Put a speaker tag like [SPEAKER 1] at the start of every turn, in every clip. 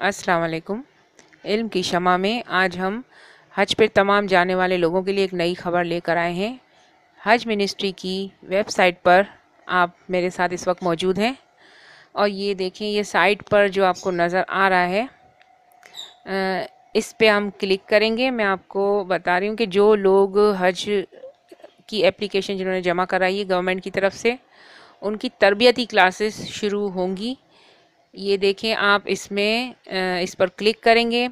[SPEAKER 1] अस्सलाम वालेकुम। इल्म की शमा में आज हम हज पर तमाम जाने वाले लोगों के लिए एक नई खबर लेकर आए हैं। हज मिनिस्ट्री की वेबसाइट पर आप मेरे साथ इस वक्त मौजूद हैं और ये देखें, ये साइट पर जो आपको नज़र आ रहा है इस पे हम क्लिक करेंगे। मैं आपको बता रही हूँ कि जो लोग हज की एप्लीकेशन जिन्होंने जमा कराई है गवर्नमेंट की तरफ से, उनकी तरबियती क्लासेस शुरू होंगी। ये देखें, आप इसमें इस पर क्लिक करेंगे।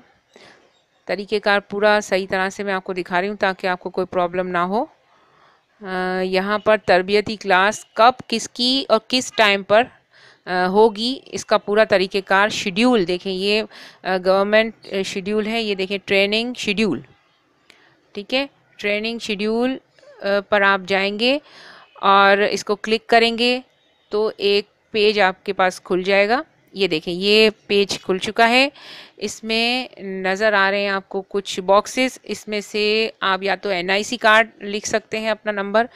[SPEAKER 1] तरीक़ेकार पूरा सही तरह से मैं आपको दिखा रही हूँ ताकि आपको कोई प्रॉब्लम ना हो। यहाँ पर तरबियती क्लास कब, किसकी और किस टाइम पर होगी, इसका पूरा तरीक़ेकार शेड्यूल देखें। ये गवर्नमेंट शेड्यूल है। ये देखें, ट्रेनिंग शेड्यूल। ठीक है, ट्रेनिंग शेड्यूल पर आप जाएंगे और इसको क्लिक करेंगे तो एक पेज आपके पास खुल जाएगा। ये देखें, ये पेज खुल चुका है। इसमें नज़र आ रहे हैं आपको कुछ बॉक्सेस। इसमें से आप या तो NIC कार्ड लिख सकते हैं अपना नंबर,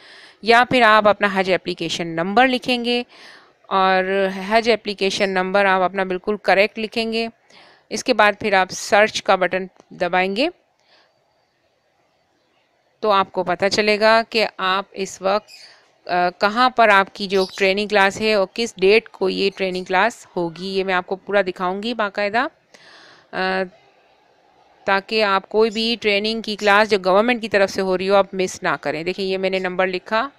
[SPEAKER 1] या फिर आप अपना हज एप्लीकेशन नंबर लिखेंगे और हज एप्लीकेशन नंबर आप अपना बिल्कुल करेक्ट लिखेंगे। इसके बाद फिर आप सर्च का बटन दबाएंगे तो आपको पता चलेगा कि आप इस वक्त कहाँ पर आपकी जो ट्रेनिंग क्लास है और किस डेट को ये ट्रेनिंग क्लास होगी। ये मैं आपको पूरा दिखाऊंगी बाकायदा, ताकि आप कोई भी ट्रेनिंग की क्लास जो गवर्नमेंट की तरफ से हो रही हो आप मिस ना करें। देखिए, ये मैंने नंबर लिखा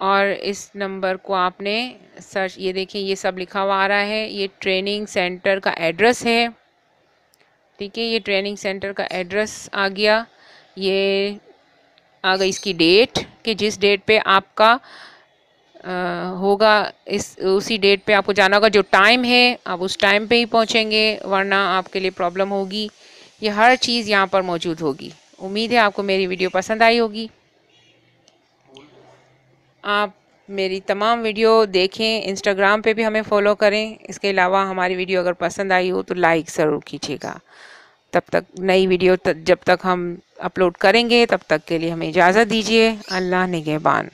[SPEAKER 1] और इस नंबर को आपने सर्च, ये देखिए ये सब लिखा हुआ आ रहा है। ये ट्रेनिंग सेंटर का एड्रेस है। ठीक है, ये ट्रेनिंग सेंटर का एड्रेस आ गया। ये आ गई इसकी डेट कि जिस डेट पे आपका होगा, इस उसी डेट पे आपको जाना होगा। जो टाइम है आप उस टाइम पे ही पहुंचेंगे, वरना आपके लिए प्रॉब्लम होगी। ये हर चीज़ यहाँ पर मौजूद होगी। उम्मीद है आपको मेरी वीडियो पसंद आई होगी। आप मेरी तमाम वीडियो देखें, इंस्टाग्राम पे भी हमें फॉलो करें। इसके अलावा हमारी वीडियो अगर पसंद आई हो तो लाइक ज़रूर कीजिएगा। तब तक नई वीडियो जब तक हम अपलोड करेंगे तब तक के लिए हमें इजाज़त दीजिए। अल्लाह निगहबान।